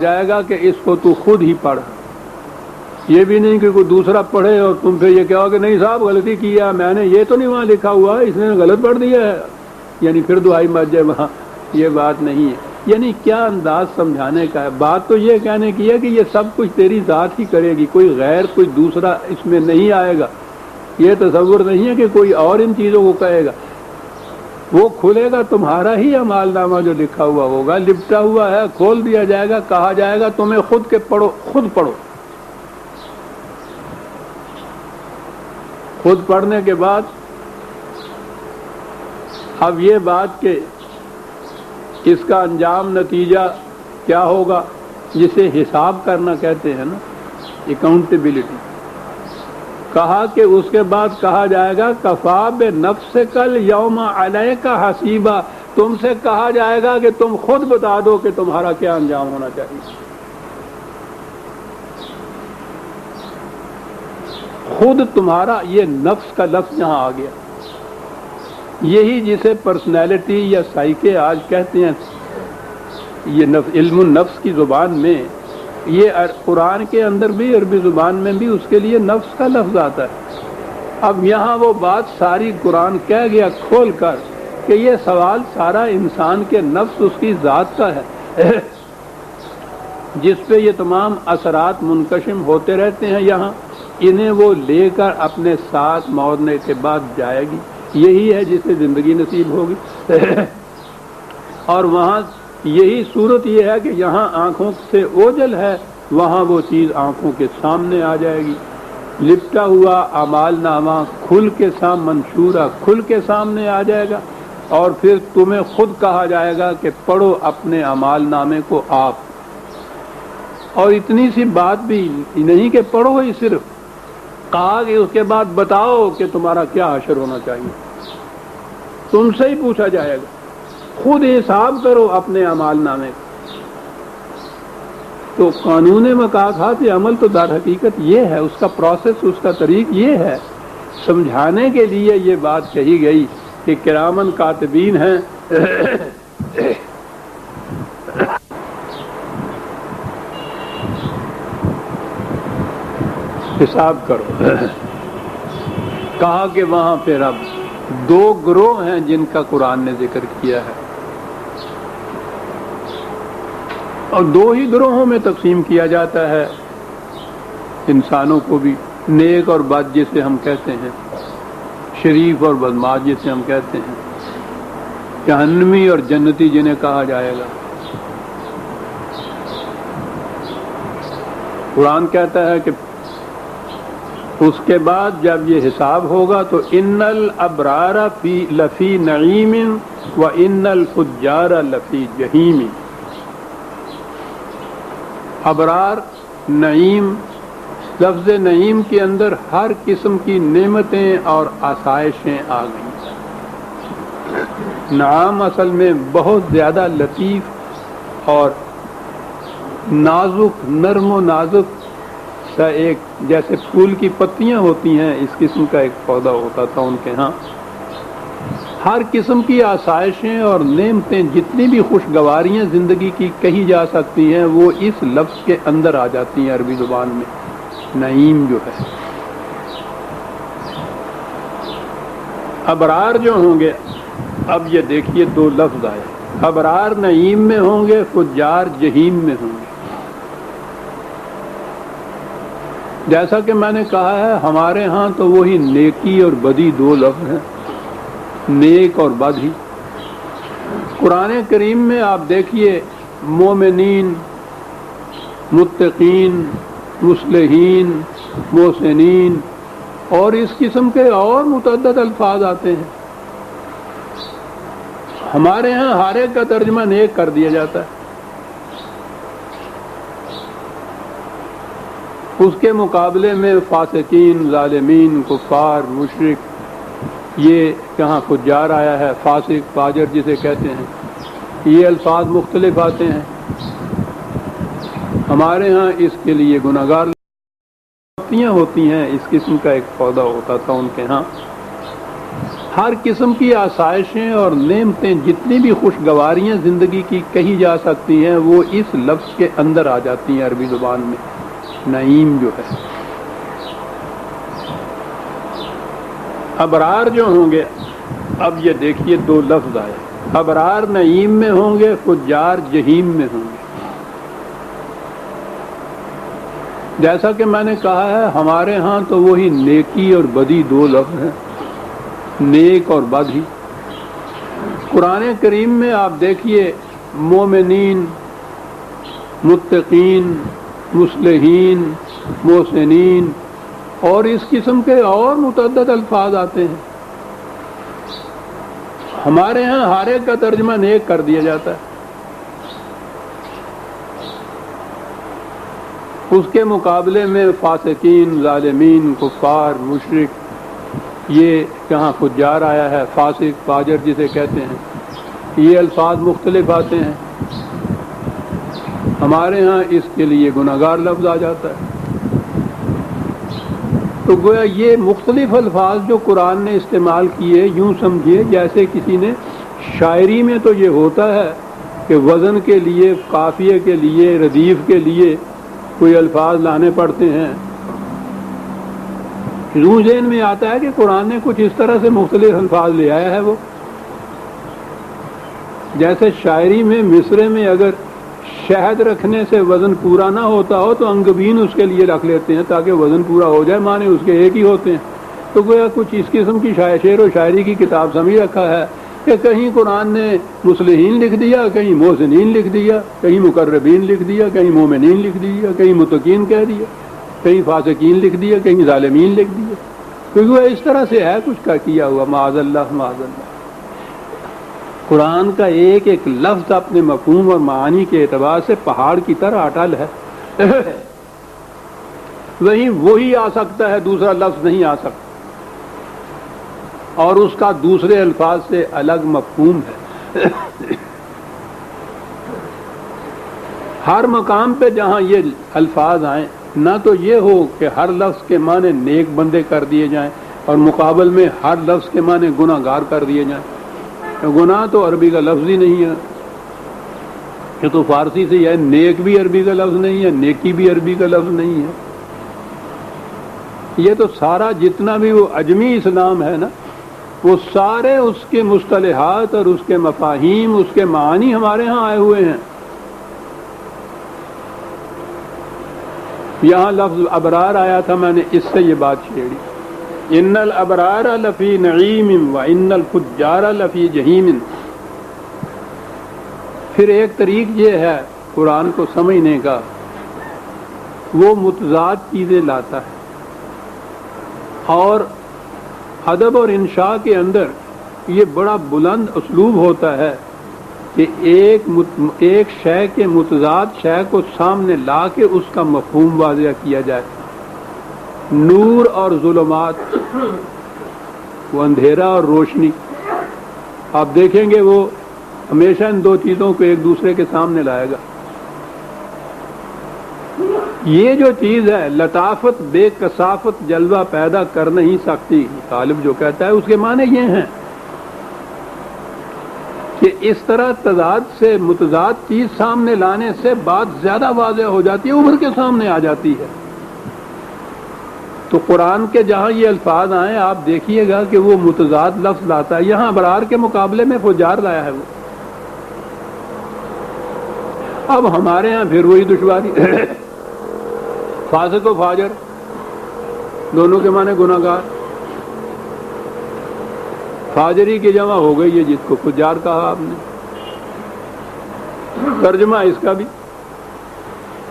جائے گا کہ اس کو تو خود ہی پڑھ، یہ بھی نہیں کہ کوئی دوسرا پڑھے اور تم پھر یہ کہو کہ نہیں صاحب غلطی کیا میں نے، یہ تو نہیں وہاں لکھا ہوا ہے، اس نے غلط پڑھ دیا ہے، یعنی پھر دعائی مت جائے وہاں، یہ بات نہیں ہے۔ یعنی کیا انداز سمجھانے کا ہے، بات تو یہ کہنے کی ہے کہ یہ سب کچھ تیری ذات ہی کرے گی، کوئی غیر کوئی دوسرا اس میں نہیں آئے گا، یہ تصور نہیں ہے کہ کوئی اور ان چیزوں کو کہے گا، وہ کھلے گا تمہارا ہی اعمال نامہ جو لکھا ہوا ہوگا، لپٹا ہوا ہے، کھول دیا جائے گا، کہا جائے گا تمہیں خود کے پڑھو، خود پڑھو۔ خود پڑھنے کے بعد اب یہ بات کہ اس کا انجام نتیجہ کیا ہوگا، جسے حساب کرنا کہتے ہیں نا، اکاؤنٹیبلٹی، کہا کہ اس کے بعد کہا جائے گا کفا بنفسک الیوم علیک حسیبا، تم سے کہا جائے گا کہ تم خود بتا دو کہ تمہارا کیا انجام ہونا چاہیے۔ خود تمہارا، یہ نفس کا لفظ یہاں آ گیا، یہی جسے پرسنالٹی یا سائیکے آج کہتے ہیں، یہ علم النفس کی زبان میں، یہ قرآن کے اندر بھی عربی زبان میں بھی اس کے لیے نفس کا لفظ آتا ہے۔ اب یہاں وہ بات ساری قرآن کہہ گیا کھول کر کہ یہ سوال سارا انسان کے نفس اس کی ذات کا ہے، جس پہ یہ تمام اثرات منقسم ہوتے رہتے ہیں، یہاں انہیں وہ لے کر اپنے ساتھ موتنے کے بعد جائے گی، یہی ہے جسے زندگی نصیب ہوگی۔ اور وہاں یہی صورت یہ ہے کہ یہاں آنکھوں سے اوجھل ہے، وہاں وہ چیز آنکھوں کے سامنے آ جائے گی، لپٹا ہوا اعمال نامہ کھل کے منشورہ کھل کے سامنے آ جائے گا، اور پھر تمہیں خود کہا جائے گا کہ پڑھو اپنے اعمال نامے کو آپ۔ اور اتنی سی بات بھی نہیں کہ پڑھو ہی صرف، کہا کہ اس کے بعد بتاؤ کہ تمہارا کیا حشر ہونا چاہیے، تم سے ہی پوچھا جائے گا، خود حساب کرو اپنے اعمال نامے کا۔ تو قانون مکافات عمل تو در حقیقت یہ ہے، اس کا پروسیس، اس کا طریق یہ ہے، سمجھانے کے لیے یہ بات کہی گئی کہ کرامن کاتبین ہیں، حساب کرو۔ کہا کہ وہاں پھر اب دو گروہ ہیں جن کا قرآن نے ذکر کیا ہے، اور دو ہی گروہوں میں تقسیم کیا جاتا ہے انسانوں کو بھی، نیک اور بد جسے ہم کہتے ہیں، شریف اور بدمعاش جسے ہم کہتے ہیں، جہنمی اور جنتی جنہیں کہا جائے گا۔ قرآن کہتا ہے کہ اس کے بعد جب یہ حساب ہوگا تو ان الابرار لفی نعیم و ان الفجار لفی جہیم۔ ابرار، نعیم، لفظ نعیم کے اندر ہر قسم کی نعمتیں اور آسائشیں آ گئیں۔ نعام اصل میں بہت زیادہ لطیف اور نازک، نرم و نازک سا، ایک جیسے پھول کی پتیاں ہوتی ہیں اس قسم کا ایک پودا ہوتا تھا ان کے ہاں۔ ہر قسم کی آسائشیں اور نعمتیں، جتنی بھی خوشگواریاں زندگی کی کہی جا سکتی ہیں، وہ اس لفظ کے اندر آ جاتی ہیں عربی زبان میں، نعیم جو ہے۔ ابرار جو ہوں گے، اب یہ دیکھیے دو لفظ آئے، ابرار نعیم میں ہوں گے، فجار جہیم میں ہوں گے۔ جیسا کہ میں نے کہا ہے ہمارے ہاں تو وہی نیکی اور بدی دو لفظ ہیں، نیک اور بد ہی۔ قرآن کریم میں آپ دیکھیے مومنین، متقین، مصلحین، محسنین اور اس قسم کے اور متعدد الفاظ آتے ہیں۔ ہمارے ہاں ہر ایک کا ترجمہ نیک کر دیا جاتا ہے، اس کے مقابلے میں فاسقین، ظالمین، کفار، مشرک، یہ یہاں فجار آیا ہے، فاسق، فاجر جسے کہتے ہیں، یہ الفاظ مختلف آتے ہیں۔ ہمارے ہاں اس کے لیے گناہگار پتیاں ہوتی ہیں، اس قسم کا ایک پودا ہوتا تھا ان کے ہاں۔ ہر قسم کی آسائشیں اور نعمتیں، جتنی بھی خوشگواریاں زندگی کی کہی جا سکتی ہیں، وہ اس لفظ کے اندر آ جاتی ہیں عربی زبان میں۔ نعیم جو ہے، ابرار جو ہوں گے، اب یہ دیکھیے دو لفظ آئے، ابرار نعیم میں ہوں گے، فجار جہیم میں ہوں گے۔ جیسا کہ میں نے کہا ہے، ہمارے ہاں تو وہی نیکی اور بدی دو لفظ ہیں، نیک اور بد ہی۔ قرآن کریم میں آپ دیکھیے مومنین، متقین، مصلحین، محسنین اور اس قسم کے اور متعدد الفاظ آتے ہیں۔ ہمارے ہاں ہر ایک کا ترجمہ نیک کر دیا جاتا ہے، اس کے مقابلے میں فاسقین، ظالمین، کفار، مشرک، یہ یہاں فجار آیا ہے، فاسق، فاجر جسے کہتے ہیں، یہ الفاظ مختلف آتے ہیں۔ ہمارے ہاں اس کے لیے گناہگار لفظ آ جاتا ہے۔ تو گویا یہ مختلف الفاظ جو قرآن نے استعمال کیے، یوں سمجھیے جیسے کسی نے شاعری میں تو یہ ہوتا ہے کہ وزن کے لیے، قافیے کے لیے، ردیف کے لیے کوئی الفاظ لانے پڑتے ہیں۔ یوں ذہن میں آتا ہے کہ قرآن نے کچھ اس طرح سے مختلف الفاظ لے آیا ہے، وہ جیسے شاعری میں مصرے میں اگر شہد رکھنے سے وزن پورا نہ ہوتا ہو تو انگبین اس کے لیے رکھ لیتے ہیں تاکہ وزن پورا ہو جائے، معنی اس کے ایک ہی ہوتے ہیں۔ تو گویا کچھ اس قسم کی شعر و شاعری کی کتاب سمجھ رکھا ہے کہ کہیں قرآن نے مصلحین لکھ دیا، کہیں محسنین لکھ دیا، کہیں مقربین لکھ دیا، کہیں مومنین لکھ دیا، کہیں متقین کہہ دیا، کہیں فاسقین لکھ دیا، کہیں ظالمین لکھ دیا۔ کیونکہ اس طرح سے ہے کچھ کا کیا ہوا، معاذ اللہ معاذ اللہ۔ قرآن کا ایک ایک لفظ اپنے مفہوم اور معانی کے اعتبار سے پہاڑ کی طرح اٹل ہے، وہی آ سکتا ہے، دوسرا لفظ نہیں آ سکتا، اور اس کا دوسرے الفاظ سے الگ مفہوم ہے۔ ہر مقام پہ جہاں یہ الفاظ آئیں، نہ تو یہ ہو کہ ہر لفظ کے معنی نیک بندے کر دیے جائیں اور مقابل میں ہر لفظ کے معنی گناہ گار کر دیے جائیں۔ گناہ تو عربی کا لفظ ہی نہیں ہے، یہ تو فارسی سے ہے۔ نیک بھی عربی کا لفظ نہیں ہے، نیکی بھی عربی کا لفظ نہیں ہے۔ یہ تو سارا جتنا بھی وہ عجمی اسلام ہے نا، وہ سارے اس کے مصطلحات اور اس کے مفاہیم، اس کے معانی ہمارے ہاں آئے ہوئے ہیں۔ یہاں لفظ ابرار آیا تھا، میں نے اس سے یہ بات چھیڑی، ان الابرار لفی نعیم وان الفجار لفی جہیم۔ پھر ایک طریق یہ ہے قرآن کو سمجھنے کا، وہ متضاد چیزیں لاتا ہے، اور ادب اور انشاء کے اندر یہ بڑا بلند اسلوب ہوتا ہے کہ ایک شے کے متضاد شے کو سامنے لا کے اس کا مفہوم واضح کیا جائے۔ نور اور ظلمات، وہ اندھیرا اور روشنی، آپ دیکھیں گے وہ ہمیشہ ان دو چیزوں کو ایک دوسرے کے سامنے لائے گا۔ یہ جو چیز ہے لطافت بے کثافت جلوہ پیدا کر نہیں سکتی، طالب جو کہتا ہے اس کے معنی یہ ہیں کہ اس طرح تضاد سے متضاد چیز سامنے لانے سے بات زیادہ واضح ہو جاتی ہے، ابھر کے سامنے آ جاتی ہے۔ تو قرآن کے جہاں یہ الفاظ آئیں آپ دیکھیے گا کہ وہ متضاد لفظ لاتا ہے۔ یہاں ابرار کے مقابلے میں فجار لایا ہے وہ۔ اب ہمارے ہاں پھر وہی دشواری، فاسق و فاجر دونوں کے معنی گناہ گار، فاجری کی جمع ہو گئی ہے جس کو فجار کہا آپ نے، ترجمہ اس کا بھی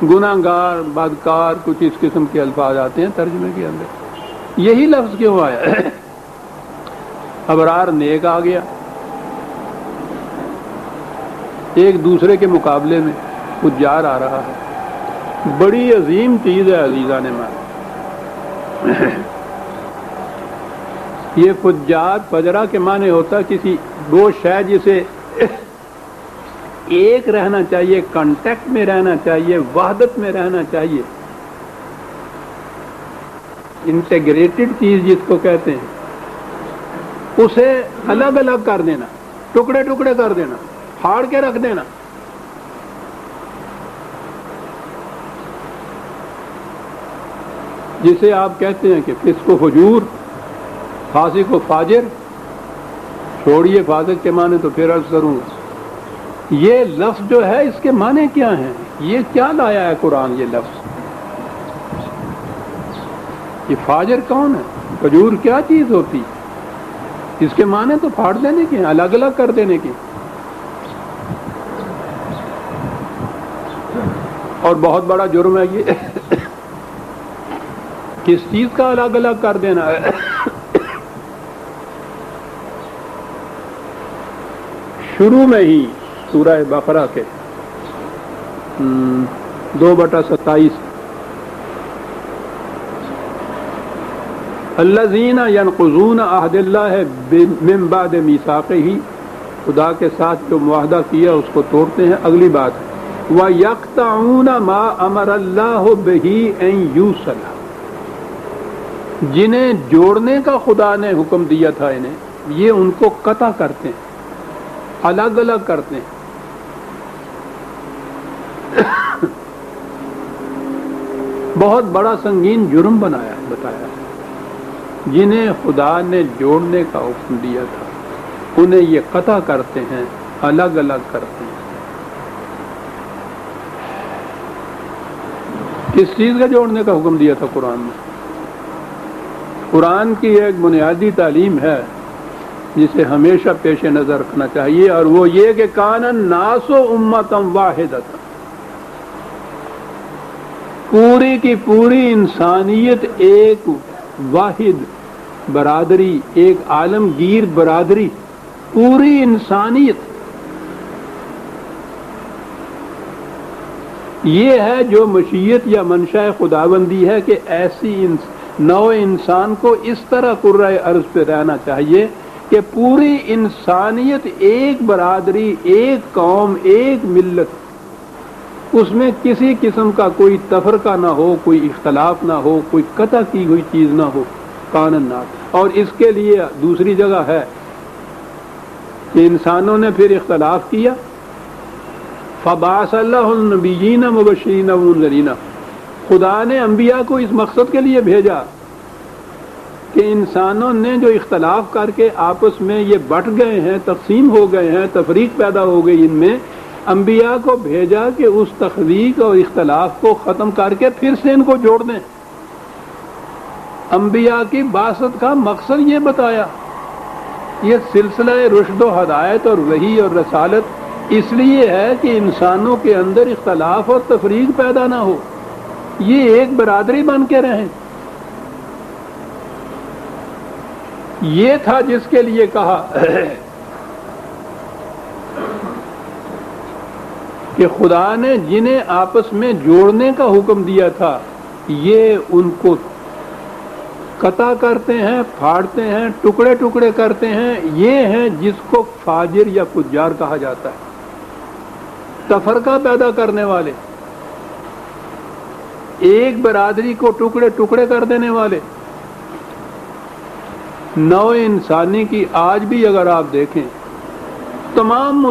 گناہ گار، بدکار، کچھ اس قسم کے الفاظ آتے ہیں ترجمے کے اندر۔ یہی لفظ کیوں آیا؟ ابرار نیک آ گیا، ایک دوسرے کے مقابلے میں فجار آ رہا ہے۔ بڑی عظیم چیز ہے عزیزان من۔ یہ فجار، فجرہ کے معنی ہوتا کسی وہ شے جسے ایک رہنا چاہیے، کانٹیکٹ میں رہنا چاہیے، وحدت میں رہنا چاہیے، انٹیگریٹڈ چیز جس کو کہتے ہیں، اسے الگ الگ کر دینا، ٹکڑے ٹکڑے کر دینا، پھاڑ کے رکھ دینا. جسے آپ کہتے ہیں کہ فسق و فجور، فاسق و فاجر. چھوڑیے فاسق کے معنی تو پھر عرض کروں گا. یہ لفظ جو ہے اس کے معنی کیا ہیں؟ یہ کیا لایا ہے قرآن یہ لفظ؟ یہ فاجر کون ہے؟ فجور کیا چیز ہوتی؟ اس کے معنی تو پھاڑ دینے کے ہیں، الگ الگ کر دینے کے. اور بہت بڑا جرم ہے یہ. کس چیز کا الگ الگ کر دینا ہے؟ شروع میں ہی سورہ بقرہ کے 2/27 الذین ینقضون عہد اللہ من بعد میثاقہ، خدا کے ساتھ جو معاہدہ کیا اس کو توڑتے ہیں. اگلی بات وَيَقْطَعُونَ مَا أَمَرَ اللَّهُ بِهِ أَن يُوصَلَ، جنہیں جوڑنے کا خدا نے حکم دیا تھا انہیں، یہ ان کو قطع کرتے ہیں، الگ الگ کرتے ہیں. بہت بڑا سنگین جرم بتایا. جنہیں خدا نے جوڑنے کا حکم دیا تھا انہیں یہ قطع کرتے ہیں، الگ الگ کرتے ہیں. کس چیز کا جوڑنے کا حکم دیا تھا قرآن نے؟ قرآن کی ایک بنیادی تعلیم ہے جسے ہمیشہ پیش نظر رکھنا چاہیے، اور وہ یہ کہ کان الناس امۃ واحدۃ، پوری کی پوری انسانیت ایک واحد برادری، ایک عالمگیر برادری، پوری انسانیت. یہ ہے جو مشیت یا منشاء خداوندی ہے کہ ایسی نوع انسان کو اس طرح کرۂ ارض پہ رہنا چاہیے کہ پوری انسانیت ایک برادری، ایک قوم، ایک ملت، اس میں کسی قسم کا کوئی تفرقہ نہ ہو، کوئی اختلاف نہ ہو، کوئی قطع کی ہوئی چیز نہ ہو. کان الناس. اور اس کے لیے دوسری جگہ ہے کہ انسانوں نے پھر اختلاف کیا. فبعث اللہ النبیین مبشرین ومنذرین، خدا نے انبیاء کو اس مقصد کے لیے بھیجا کہ انسانوں نے جو اختلاف کر کے آپس میں یہ بٹ گئے ہیں، تقسیم ہو گئے ہیں، تفریق پیدا ہو گئی ان میں، انبیاء کو بھیجا کہ اس تفریق اور اختلاف کو ختم کر کے پھر سے ان کو جوڑ دیں. انبیاء کی بعثت کا مقصد یہ بتایا. یہ سلسلہ رشد و ہدایت اور وحی اور رسالت اس لیے ہے کہ انسانوں کے اندر اختلاف اور تفریق پیدا نہ ہو، یہ ایک برادری بن کے رہیں. یہ تھا جس کے لیے کہا کہ خدا نے جنہیں آپس میں جوڑنے کا حکم دیا تھا یہ ان کو قطع کرتے ہیں، پھاڑتے ہیں، ٹکڑے ٹکڑے کرتے ہیں. یہ ہیں جس کو فاجر یا فجار کہا جاتا ہے، تفرقہ پیدا کرنے والے، ایک برادری کو ٹکڑے ٹکڑے کر دینے والے. نوع انسانی کی آج بھی اگر آپ دیکھیں تمام